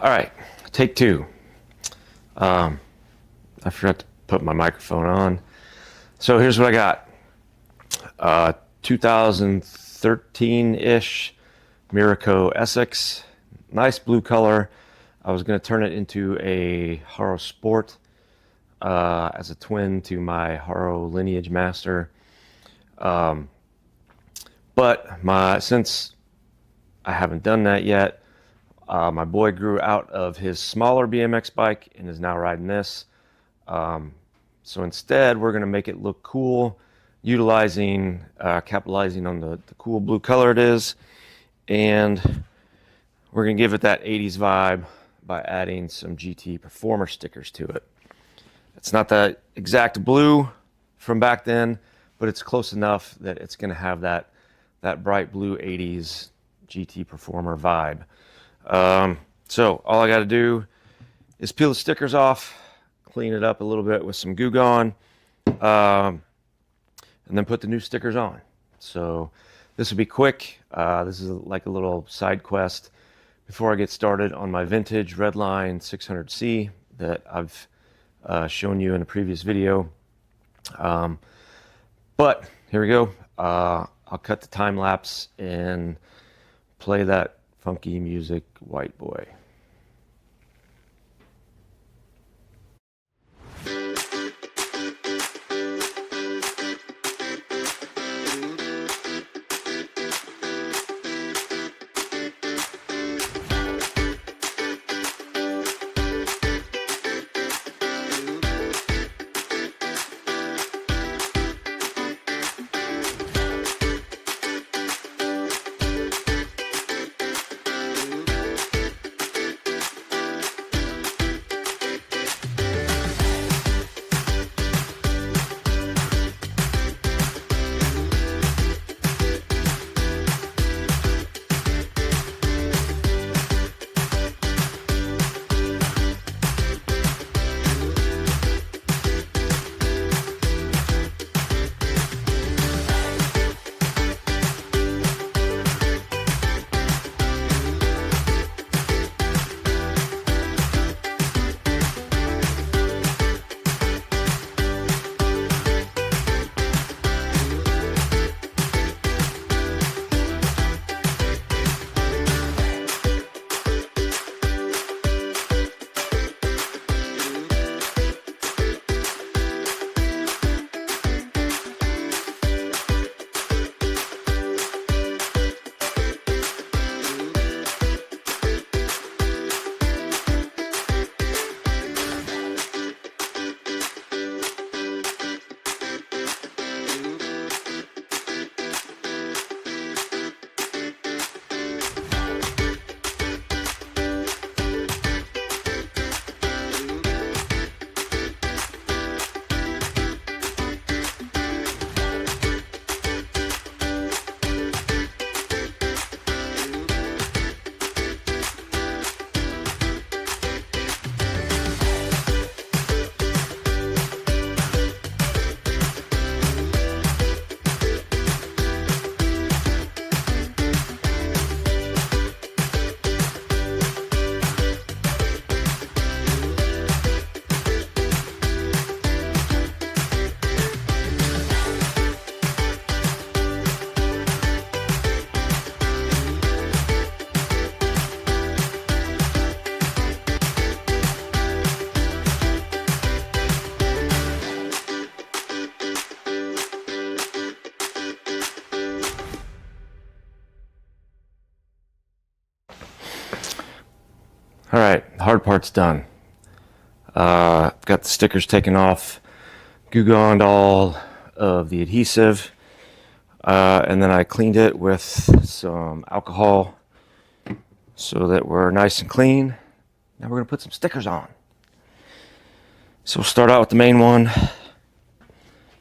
All right, take two. I forgot to put my microphone on. So here's what I got. 2013-ish Mirraco Essex. Nice blue color. I was going to turn it into a Haro Sport as a twin to my Haro Lineage Master. But since I haven't done that yet, my boy grew out of his smaller BMX bike and is now riding this. So instead, we're going to make it look cool, capitalizing on the cool blue color it is. And we're going to give it that 80s vibe by adding some GT Performer stickers to it. It's not the exact blue from back then, but it's close enough that it's going to have that bright blue 80s GT Performer vibe. So all I got to do is peel the stickers off, clean it up a little bit with some Goo Gone, and then put the new stickers on. So this will be quick. This is like a little side quest before I get started on my vintage Redline 600C that I've shown you in a previous video. But here we go. I'll cut the time lapse and play that funky music, White Boy. All right, the hard part's done. I've got the stickers taken off, Goo Goned all of the adhesive, and then I cleaned it with some alcohol so that we're nice and clean. Now we're going to put some stickers on. So we'll start out with the main one,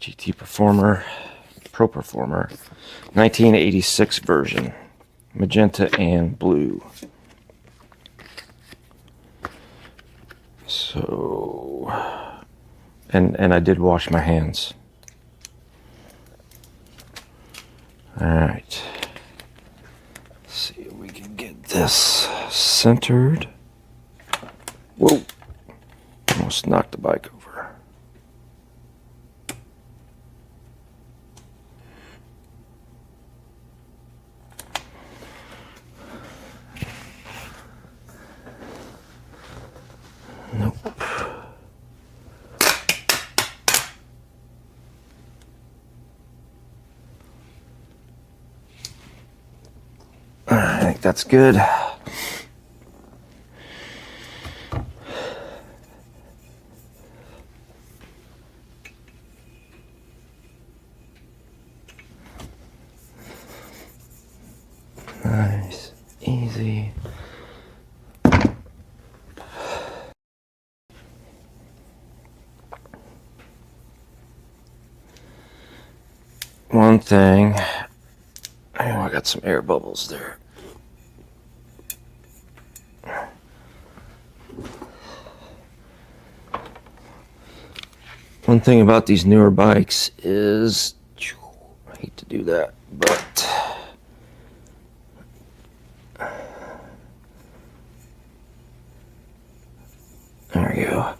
GT Performer, Pro Performer, 1986 version, magenta and blue. So, and I did wash my hands. All right. Let's see if we can get this centered. Whoa. Almost knocked the bike over. Nope. I think that's good. Nice, easy. One thing, oh, I got some air bubbles there. One thing about these newer bikes is, I hate to do that, but there we go.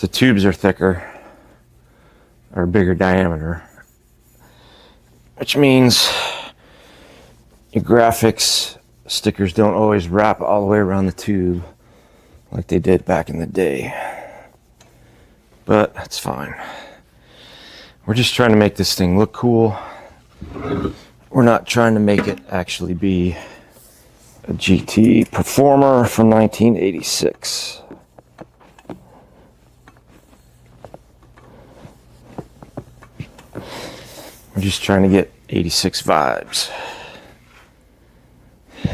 The tubes are thicker, or bigger diameter, which means your graphics stickers don't always wrap all the way around the tube like they did back in the day. But that's fine. We're just trying to make this thing look cool. We're not trying to make it actually be a GT Performer from 1986. We're just trying to get 86 vibes.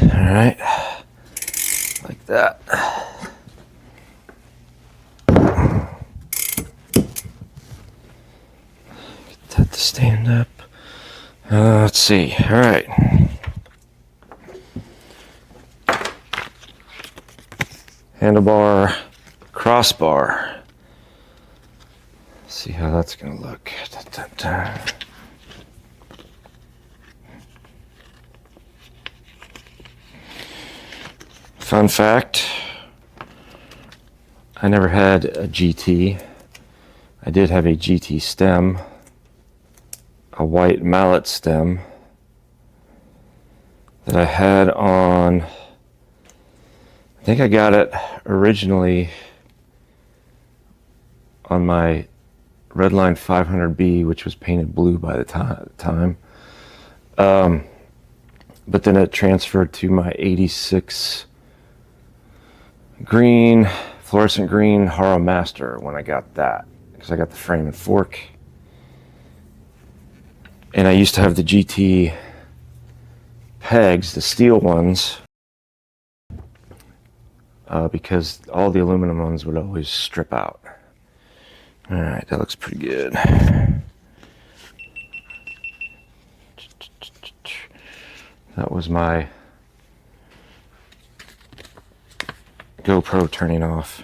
All right, like that. Get that to stand up. Let's see. All right. Handlebar, crossbar. Let's see how that's going to look. Fun fact, I never had a GT. I did have a GT stem, a white mallet stem that I had on, I think I got it originally on my Redline 500B, which was painted blue by the time. But then it transferred to my 86 green, fluorescent green Haro Master when I got that, because I got the frame and fork. And I used to have the GT pegs, the steel ones, because all the aluminum ones would always strip out. All right, that looks pretty good. That was my GoPro turning off.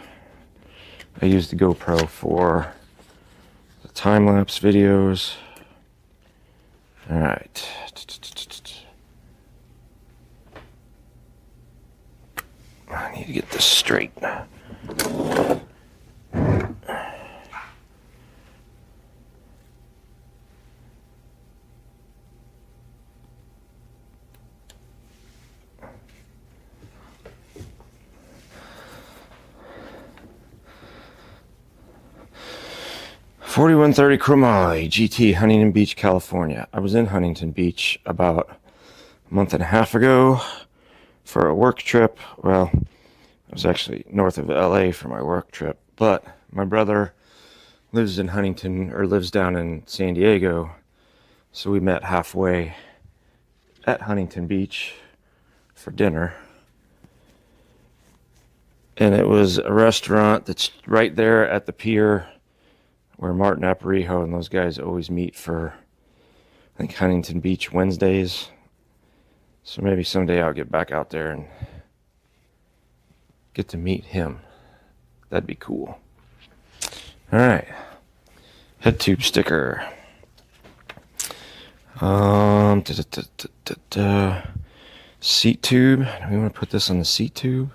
I used the GoPro for the time-lapse videos. All right. I need to get this straight. 4130 Chromoly GT, Huntington Beach, California. I was in Huntington Beach about a month and a half ago for a work trip. Well, I was actually north of LA for my work trip, but my brother lives in Huntington, or lives down in San Diego, so we met halfway at Huntington Beach for dinner. And it was a restaurant that's right there at the pier where Martin Aparijo and those guys always meet for, I think, Huntington Beach Wednesdays. So maybe someday I'll get back out there and get to meet him. That'd be cool. All right. Head tube sticker. Seat tube. Do we want to put this on the seat tube?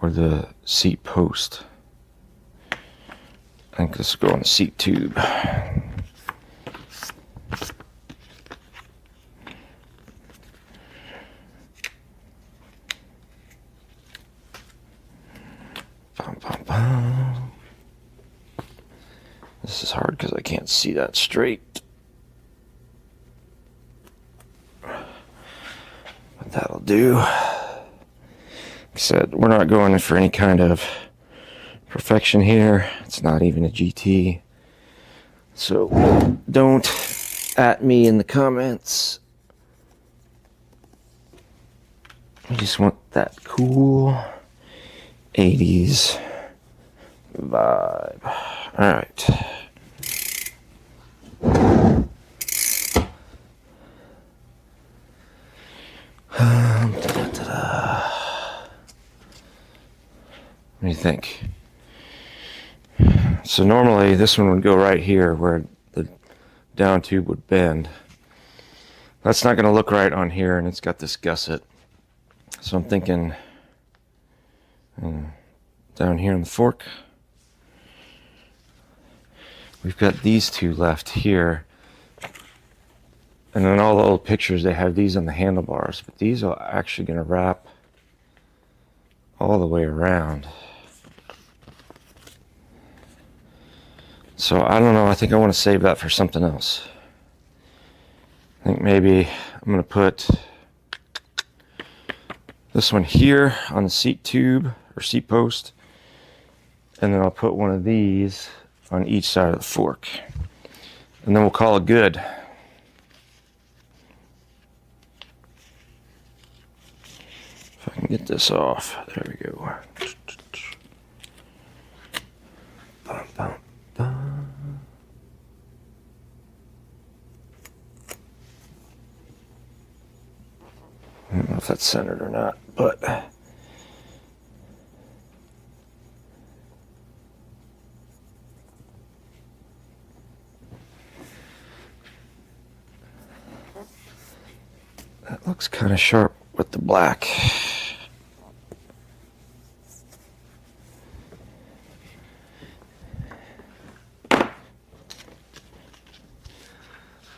or the seat post. I think this will go on the seat tube. Bum, bum, bum. This is hard because I can't see that straight. But that'll do. Like I said, we're not going for any kind of perfection here. It's not even a GT. So don't at me in the comments. I just want that cool 80s vibe. All right. What do you think? So normally this one would go right here where the down tube would bend. That's not going to look right on here, and it's got this gusset. So I'm thinking down here in the fork, we've got these two left here. And in all the old pictures, they have these on the handlebars, but these are actually going to wrap all the way around. So I don't know, I think I want to save that for something else. I think maybe I'm going to put this one here on the seat tube or seat post, and then I'll put one of these on each side of the fork, and then we'll call it good. If I can get this off, there we go. Bum, bum, bum. I don't know if that's centered or not, but that looks kind of sharp with the black.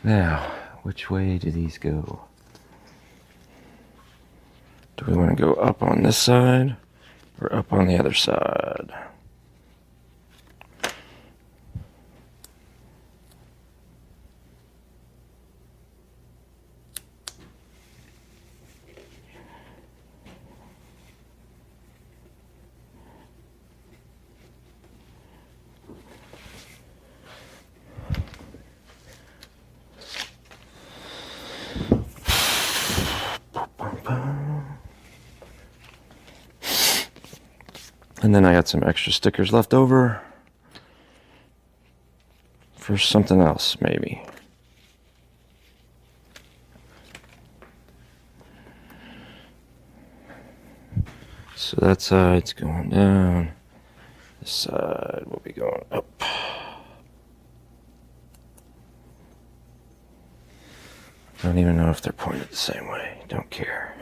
Now, which way do these go? Do we want to go up on this side or up on the other side? And then I got some extra stickers left over for something else, maybe. So that side's going down. This side will be going up. I don't even know if they're pointed the same way. Don't care.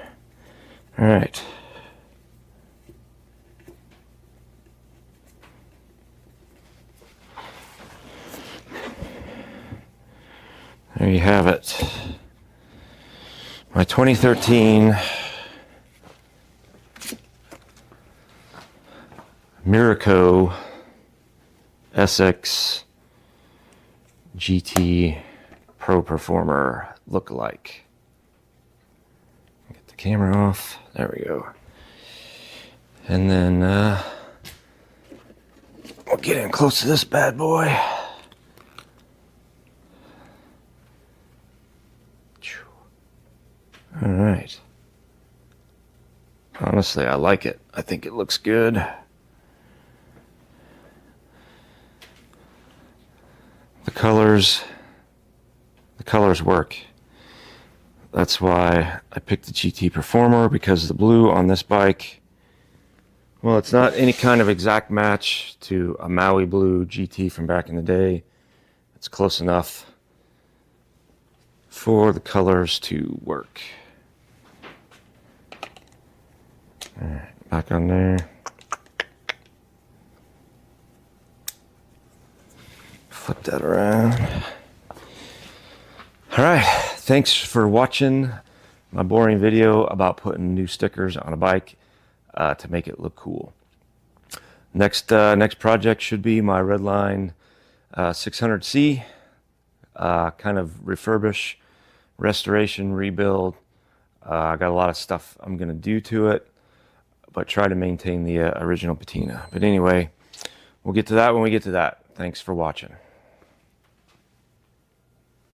All right. There you have it. My 2013 Mirraco Essex GT Pro Performer look-alike. Get the camera off. There we go. And then we'll get in close to this bad boy. All right. Honestly, I like it. I think it looks good. The colors work. That's why I picked the GT Performer, because the blue on this bike, well, it's not any kind of exact match to a Maui blue GT from back in the day. It's close enough for the colors to work. All right, back on there. Flip that around. All right, thanks for watching my boring video about putting new stickers on a bike to make it look cool. Next project should be my Redline 600C. Kind of refurbish, restoration, rebuild. I got a lot of stuff I'm going to do to it, but try to maintain the original patina. But anyway, we'll get to that when we get to that. Thanks for watching.